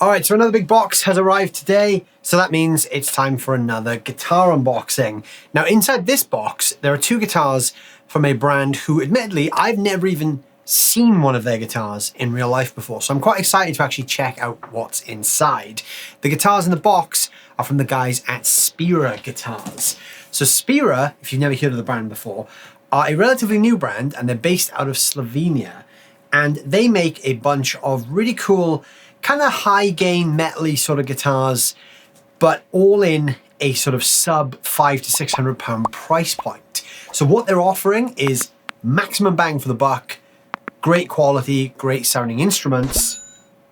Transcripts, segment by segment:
Alright, so another big box has arrived today, so that means it's time for another guitar unboxing. Now inside this box, there are two guitars from a brand who, admittedly, I've never even seen one of their guitars in real life before, so I'm quite excited to actually check out what's inside. The guitars in the box are from the guys at Spira Guitars. So Spira, if you've never heard of the brand before, are a relatively new brand, and they're based out of Slovenia, and they make a bunch of really cool kind of high gain metally sort of guitars, but all in a sort of sub £500 to £600 price point. So what they're offering is maximum bang for the buck, great quality, great sounding instruments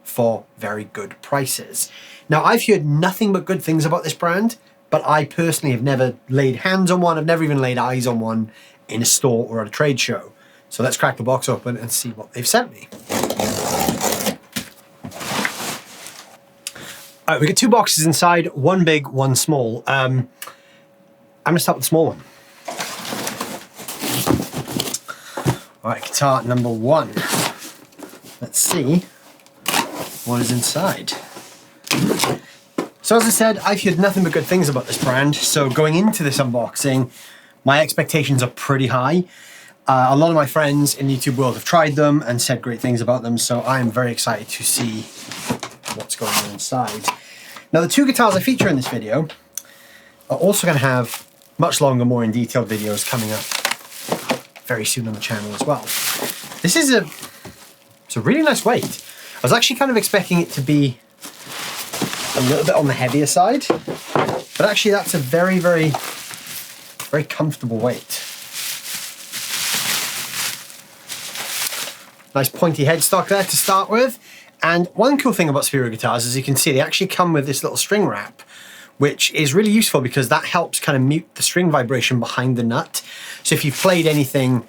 for very good prices. Now I've heard nothing but good things about this brand, but I personally have never laid hands on one. I've never even laid eyes on one in a store or at a trade show. So let's crack the box open and see what they've sent me. All right, we got two boxes inside, one big, one small. I'm gonna start with the small one. All right, guitar number one. Let's see what is inside. So as I said, I've heard nothing but good things about this brand. So going into this unboxing, my expectations are pretty high. A lot of my friends in the YouTube world have tried them and said great things about them. So I am very excited to see what's going on inside. Now the two guitars I feature in this video are also going to have much longer, more in detail videos coming up very soon on the channel as well. This is it's a really nice weight. I was actually kind of expecting it to be a little bit on the heavier side, but actually that's a very, very, very comfortable weight. Nice pointy headstock there to start with. And one cool thing about Spira guitars is you can see they actually come with this little string wrap, which is really useful because that helps kind of mute the string vibration behind the nut. So if you've played anything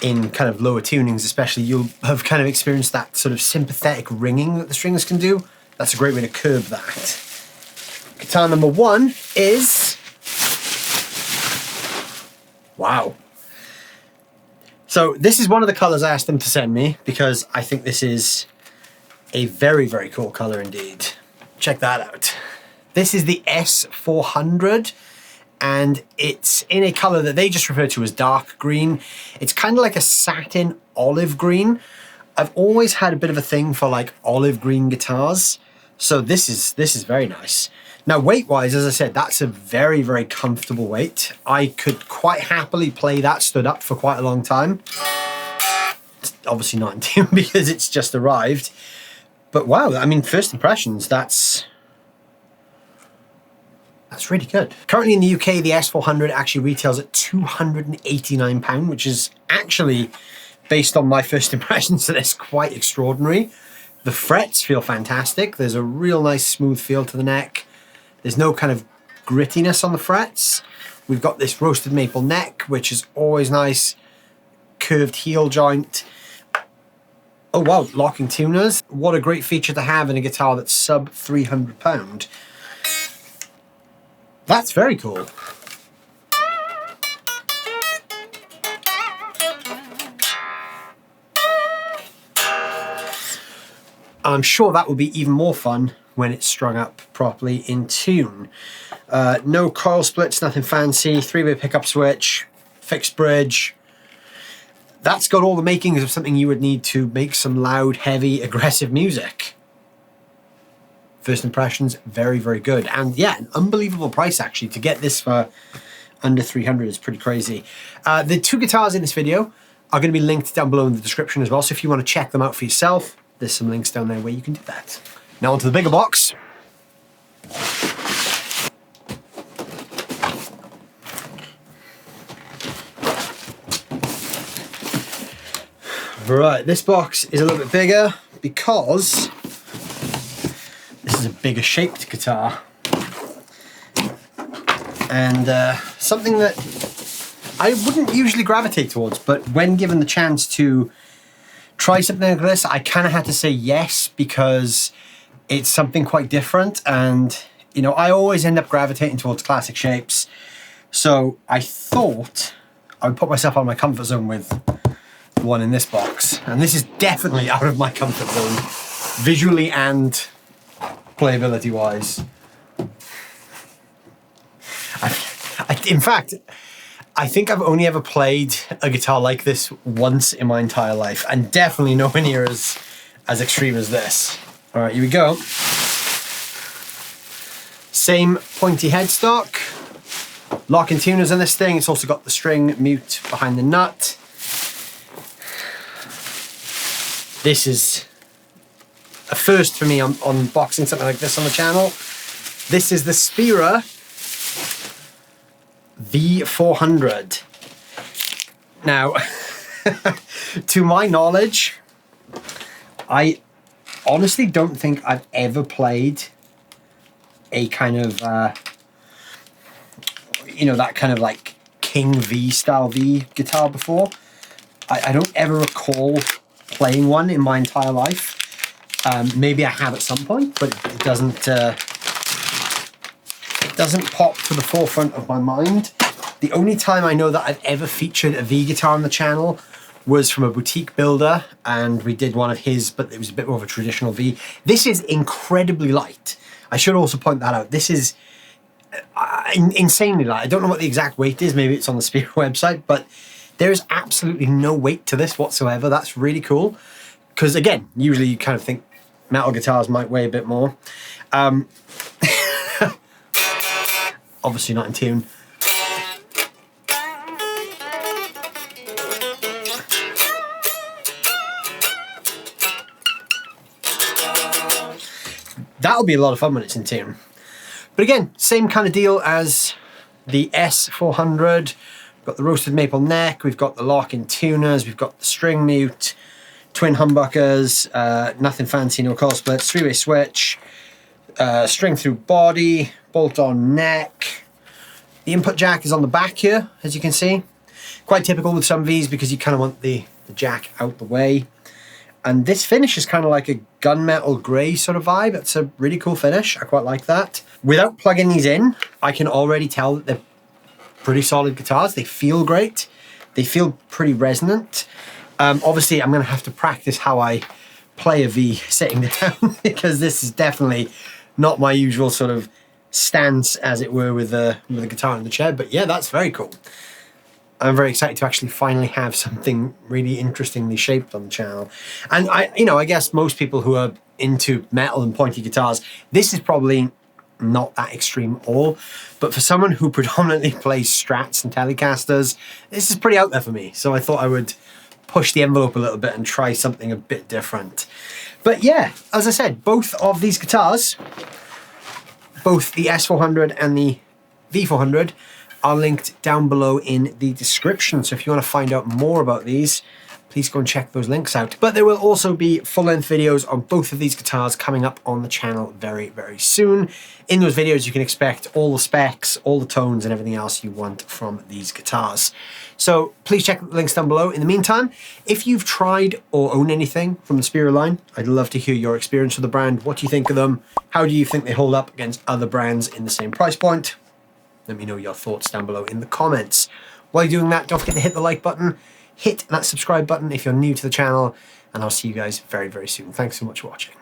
in kind of lower tunings especially, you'll have kind of experienced that sort of sympathetic ringing that the strings can do. That's a great way to curb that. Guitar number one is... wow. So this is one of the colors I asked them to send me because I think this is a very, very cool color indeed. Check that out. This is the S400 and it's in a color that they just refer to as dark green. It's kind of like a satin olive green. I've always had a bit of a thing for like olive green guitars. So this is very nice. Now weight-wise, as I said, that's a very, very comfortable weight. I could quite happily play that stood up for quite a long time. It's obviously not in tune because it's just arrived. But wow, I mean, first impressions, that's really good. Currently in the UK, the S400 actually retails at £289, which is actually, based on my first impressions, that is quite extraordinary. The frets feel fantastic. There's a real nice smooth feel to the neck. There's no kind of grittiness on the frets. We've got this roasted maple neck, which is always nice. Curved heel joint. Oh wow, locking tuners. What a great feature to have in a guitar that's sub £300. That's very cool. I'm sure that will be even more fun when it's strung up properly in tune. No coil splits, nothing fancy, 3-way pickup switch, fixed bridge. That's got all the makings of something you would need to make some loud, heavy, aggressive music. First impressions, very, very good. And yeah, an unbelievable price actually. To get this for under 300 is pretty crazy. The two guitars in this video are going to be linked down below in the description as well. So if you want to check them out for yourself, there's some links down there where you can do that. Now onto the bigger box. Right, this box is a little bit bigger because this is a bigger shaped guitar. And something that I wouldn't usually gravitate towards, but when given the chance to try something like this, I kind of had to say yes because it's something quite different. And, you know, I always end up gravitating towards classic shapes. So I thought I would put myself out of my comfort zone with the one in this box. And this is definitely out of my comfort zone, visually and playability wise. In fact, I think I've only ever played a guitar like this once in my entire life, and definitely nowhere near as extreme as this. All right, here we go. Same pointy headstock, locking tuners on this thing. It's also got the string mute behind the nut. This is a first for me on unboxing something like this on the channel. This is the Spira V400. Now, to my knowledge, I honestly don't think I've ever played a kind of, you know, that kind of like King V style V guitar before. I don't ever recall playing one in my entire life. Maybe I have at some point, but it doesn't pop to the forefront of my mind. The only time I know that I've ever featured a V guitar on the channel was from a boutique builder, and we did one of his, but it was a bit more of a traditional V. This is incredibly light. I should also point that out. This is insanely light. I don't know what the exact weight is. Maybe it's on the Spira website, but there is absolutely no weight to this whatsoever. That's really cool. Because again, usually you kind of think metal guitars might weigh a bit more. Obviously not in tune. That'll be a lot of fun when it's in tune. But again, same kind of deal as the S400. We've got the roasted maple neck, we've got the lock-in tuners, we've got the string mute, twin humbuckers, nothing fancy, no coil splits, three-way switch, string through body, bolt-on neck. The input jack is on the back here, as you can see. Quite typical with some Vs because you kind of want the jack out the way. And this finish is kind of like a gunmetal grey sort of vibe. It's a really cool finish. I quite like that. Without plugging these in, I can already tell that they're pretty solid guitars. They feel great. They feel pretty resonant. Obviously, I'm going to have to practice how I play a V sitting down because this is definitely not my usual sort of stance, as it were, with the guitar in the chair. But yeah, that's very cool. I'm very excited to actually finally have something really interestingly shaped on the channel. And I guess most people who are into metal and pointy guitars, this is probably not that extreme at all. But for someone who predominantly plays Strats and Telecasters, this is pretty out there for me. So I thought I would push the envelope a little bit and try something a bit different. But yeah, as I said, both of these guitars, both the S400 and the V400, are linked down below in the description. So if you want to find out more about these, please go and check those links out. But there will also be full-length videos on both of these guitars coming up on the channel very, very soon. In those videos, you can expect all the specs, all the tones, and everything else you want from these guitars. So please check the links down below. In the meantime, if you've tried or own anything from the Spira line, I'd love to hear your experience with the brand. What do you think of them? How do you think they hold up against other brands in the same price point? Let me know your thoughts down below in the comments. While you're doing that, don't forget to hit the like button, hit that subscribe button if you're new to the channel, and I'll see you guys very, very soon. Thanks so much for watching.